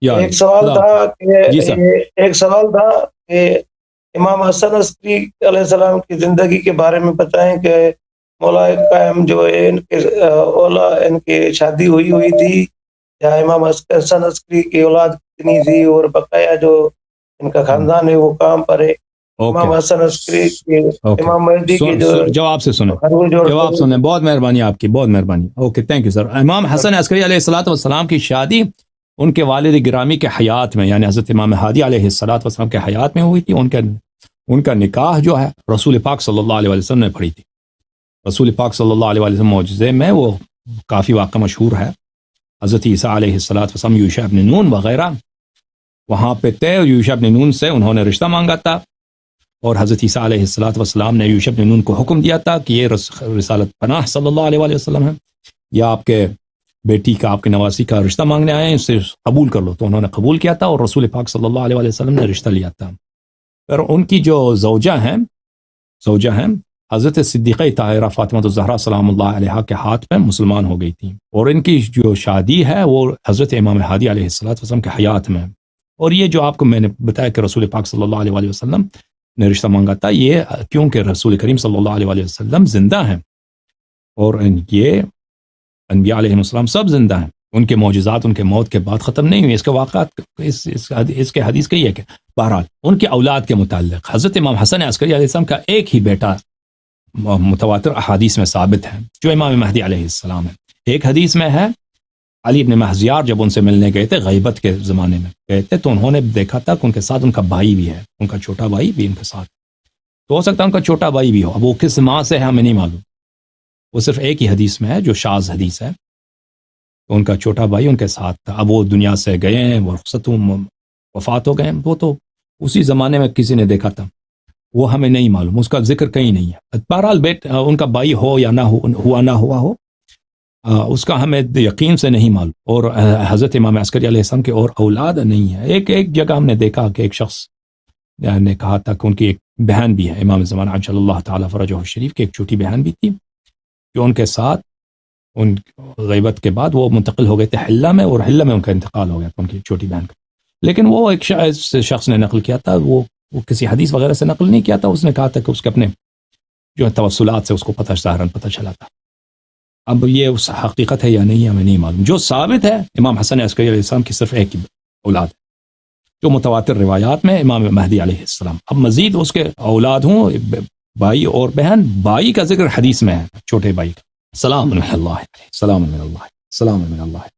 یا ایک سوال خدا تھا جی سر کہ امام حسن عسکری علیہ السلام کی زندگی کے بارے میں بتائیں کہ مولا قائم جو ہے ان کے شادی ہوئی تھی، یا امام حسن عسکری کی اولاد کتنی تھی، اور بقایا جو ان کا خاندان ہے وہ کہاں پر ہے؟ امام حسن عسکری کی، امام مہدی کی جو جواب سے سنیں، جواب سنیں، بہت مہربانی آپ کی، بہت مہربانی. Okay thank you sir. امام حسن عسکری علیہ الصلوۃ والسلام کی شادی ان کے والد گرامی کے حیات میں، یعنی حضرت امام مہدی علیہ الصلوۃ والسلام کے حیات میں ہوئی تھی. ان کا نکاح جو ہے رسول پاک صلی اللہ علیہ وسلم نے پڑھی تھی. رسول پاک صلی اللہ علیہ وسلم معجزے میں وہ کافی واقعہ مشہور ہے. حضرت عیسیٰ علیہ الصلوۃ والسلام، یوشع ابن نون وغیرہ وہاں پہ تھے، اور یوشع ابن نون سے انہوں نے رشتہ مانگا تھا، اور حضرت عیسیٰ علیہ الصلوۃ والسلام نے یوشع ابن نون کو حکم دیا تھا کہ یہ رسالت پناہ صلی اللہ علیہ وسلم ہے، یا آپ کے بیٹی کا، آپ کے نواسی کا رشتہ مانگنے آئے ہیں، اسے قبول کر لو. تو انہوں نے قبول کیا تھا، اور رسول پاک صلی اللہ علیہ وسلم نے رشتہ لیا تھا. اور ان کی جو زوجہ ہیں حضرت صدیقہ طاہرہ فاطمہ الزہرا سلام اللہ علیہا کے ہاتھ میں مسلمان ہو گئی تھی، اور ان کی جو شادی ہے وہ حضرت امام ہادی علیہ الصلوۃ والسلام کے حیات میں. اور یہ جو آپ کو میں نے بتایا کہ رسول پاک صلی اللہ علیہ وسلم نے رشتہ مانگا تھا، یہ کیونکہ رسول کریم صلی اللہ علیہ وسلم زندہ ہیں، اور یہ انبیاء علیہ السلام سب زندہ ہیں. ان کے معجزات ان کے موت کے بعد ختم نہیں ہوئے. اس کے واقعات اس کے حدیث کا یہ ہے کہ بہرحال ان کے اولاد کے متعلق حضرت امام حسن عسکری علیہ السلام کا ایک ہی بیٹا متواتر احادیث میں ثابت ہے، جو امام مہدی علیہ السلام ہے. ایک حدیث میں ہے علی بن مہزیار جب ان سے ملنے گئے تھے، غیبت کے زمانے میں گئے تھے، تو انہوں نے دیکھا تھا کہ ان کے ساتھ ان کا بھائی بھی ہے، ان کا چھوٹا بھائی بھی ان کے ساتھ. تو ہو سکتا ہے ان کا چھوٹا بھائی بھی ہو، اب وہ کس ماں سے ہے ہمیں نہیں معلوم. وہ صرف ایک ہی حدیث میں ہے جو شاذ حدیث ہے. تو ان کا چھوٹا بھائی ان کے ساتھ تھا. اب وہ دنیا سے گئے ہیں، وہ رخصت وفات ہو گئے ہیں، وہ تو اسی زمانے میں کسی نے دیکھا تھا، وہ ہمیں نہیں معلوم، اس کا ذکر کہیں نہیں ہے. بہرحال ان کا بھائی ہو یا نہ نہ ہوا ہو، اس کا ہمیں یقین سے نہیں معلوم. اور حضرت امام عسکری علیہ السلام کے اور اولاد نہیں ہے. ایک جگہ ہم نے دیکھا کہ ایک شخص نے کہا تھا کہ ان کی ایک بہن بھی ہے، امام زمان عجل اللہ تعالیٰ فرجہ الشریف کی ایک چھوٹی بہن بھی تھی، جو ان کے ساتھ ان غیبت کے بعد وہ منتقل ہو گئے تھے حلہ میں، اور حلہ میں ان کا انتقال ہو گیا تھا ان کی چھوٹی بہن کا. لیکن وہ ایک شخص نے نقل کیا تھا، وہ کسی حدیث وغیرہ سے نقل نہیں کیا تھا، اس نے کہا تھا کہ اس کے اپنے جو ہے توسلات سے اس کو ظاہراً پتہ چلا تھا. اب یہ اس حقیقت ہے یا نہیں ہمیں نہیں معلوم. جو ثابت ہے امام حسن عسکری علیہ السلام کی صرف ایک ہی اولاد ہے، جو متواتر روایات میں امام مہدی علیہ السلام. اب مزید اس کے اولاد ہوں، بھائی اور بہن، بھائی کا ذکر حدیث میں ہے، چھوٹے بھائی کا. سلام من اللہ، سلام من اللہ، سلام من اللہ.